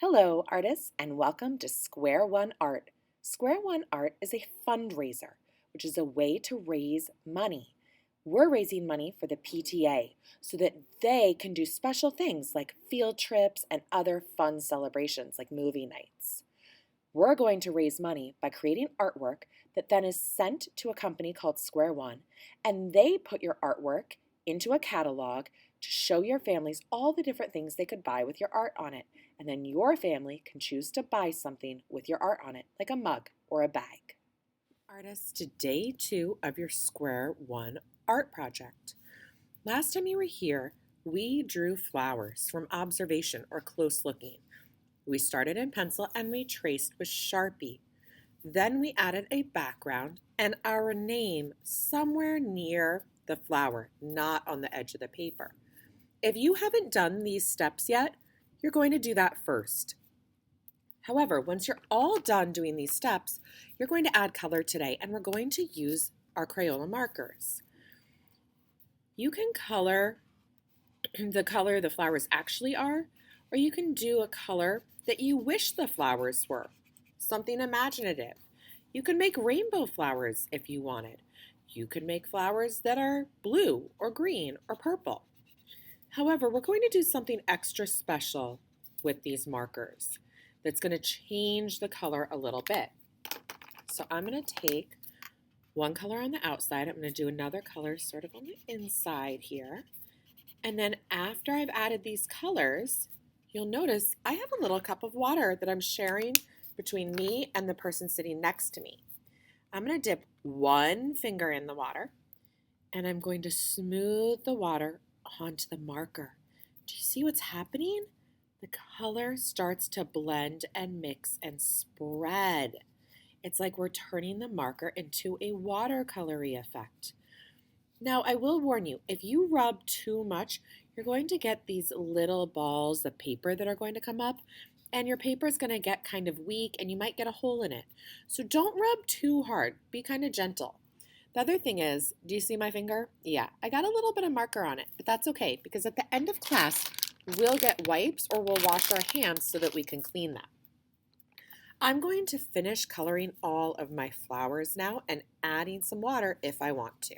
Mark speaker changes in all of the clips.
Speaker 1: Hello, artists, and welcome to Square One Art. Square One Art is a fundraiser, which is a way to raise money. We're raising money for the PTA so that they can do special things like field trips and other fun celebrations like movie nights. We're going to raise money by creating artwork that then is sent to a company called Square One, and they put your artwork into a catalog to show your families all the different things they could buy with your art on it. And then your family can choose to buy something with your art on it, like a mug or a bag. Artists, to day 2 of your Square One art project. Last time you were here, we drew flowers from observation or close looking. We started in pencil and we traced with Sharpie. Then we added a background and our name somewhere near the flower, not on the edge of the paper. If you haven't done these steps yet, you're going to do that first. However, once you're all done doing these steps, you're going to add color today, and we're going to use our Crayola markers. You can color the color the flowers actually are, or you can do a color that you wish the flowers were, something imaginative. You can make rainbow flowers if you wanted. You could make flowers that are blue or green or purple. However, we're going to do something extra special with these markers that's going to change the color a little bit. So I'm going to take one color on the outside. I'm going to do another color sort of on the inside here. And then after I've added these colors, you'll notice I have a little cup of water that I'm sharing between me and the person sitting next to me. I'm going to dip one finger in the water, and I'm going to smooth the water onto the marker. Do you see what's happening? The color starts to blend and mix and spread. It's like we're turning the marker into a watercolory effect. Now, I will warn you, if you rub too much, you're going to get these little balls of paper that are going to come up, and your paper is going to get kind of weak and you might get a hole in it. So don't rub too hard. Be kind of gentle. The other thing is, do you see my finger? Yeah, I got a little bit of marker on it, but that's okay because at the end of class, we'll get wipes or we'll wash our hands so that we can clean them. I'm going to finish coloring all of my flowers now and adding some water if I want to.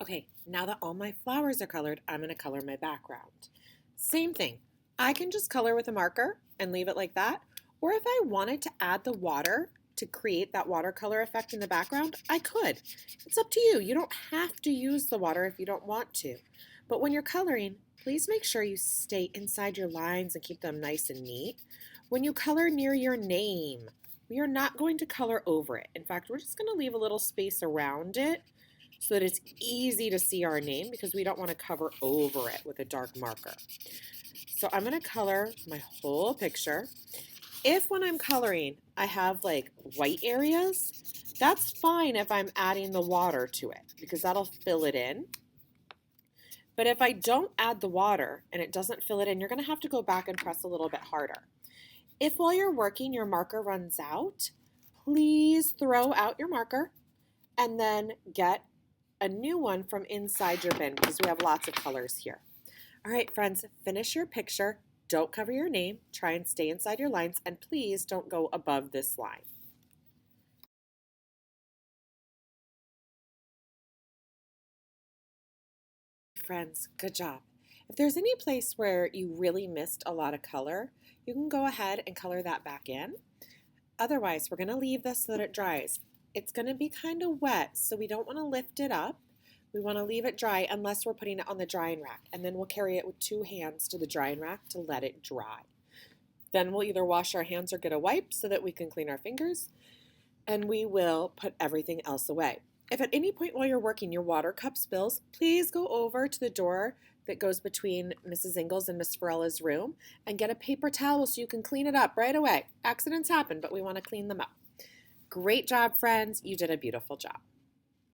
Speaker 1: Okay, now that all my flowers are colored, I'm going to color my background. Same thing. I can just color with a marker and leave it like that. Or if I wanted to add the water to create that watercolor effect in the background, I could. It's up to you. You don't have to use the water if you don't want to. But when you're coloring, please make sure you stay inside your lines and keep them nice and neat. When you color near your name, we are not going to color over it. In fact, we're just going to leave a little space around it so that it's easy to see our name because we don't want to cover over it with a dark marker. So I'm going to color my whole picture. If when I'm coloring I have like white areas, that's fine if I'm adding the water to it because that'll fill it in. But if I don't add the water and it doesn't fill it in, you're going to have to go back and press a little bit harder. If while you're working your marker runs out, please throw out your marker and then get a new one from inside your bin because we have lots of colors here. All right, friends, finish your picture. Don't cover your name. Try and stay inside your lines, and please don't go above this line. Friends, good job. If there's any place where you really missed a lot of color, you can go ahead and color that back in. Otherwise, we're going to leave this so that it dries. It's going to be kind of wet, so we don't want to lift it up. We want to leave it dry unless we're putting it on the drying rack, and then we'll carry it with 2 hands to the drying rack to let it dry. Then we'll either wash our hands or get a wipe so that we can clean our fingers, and we will put everything else away. If at any point while you're working your water cup spills, please go over to the door that goes between Mrs. Ingalls and Miss Farella's room and get a paper towel so you can clean it up right away. Accidents happen, but we want to clean them up. Great job, friends. You did a beautiful job.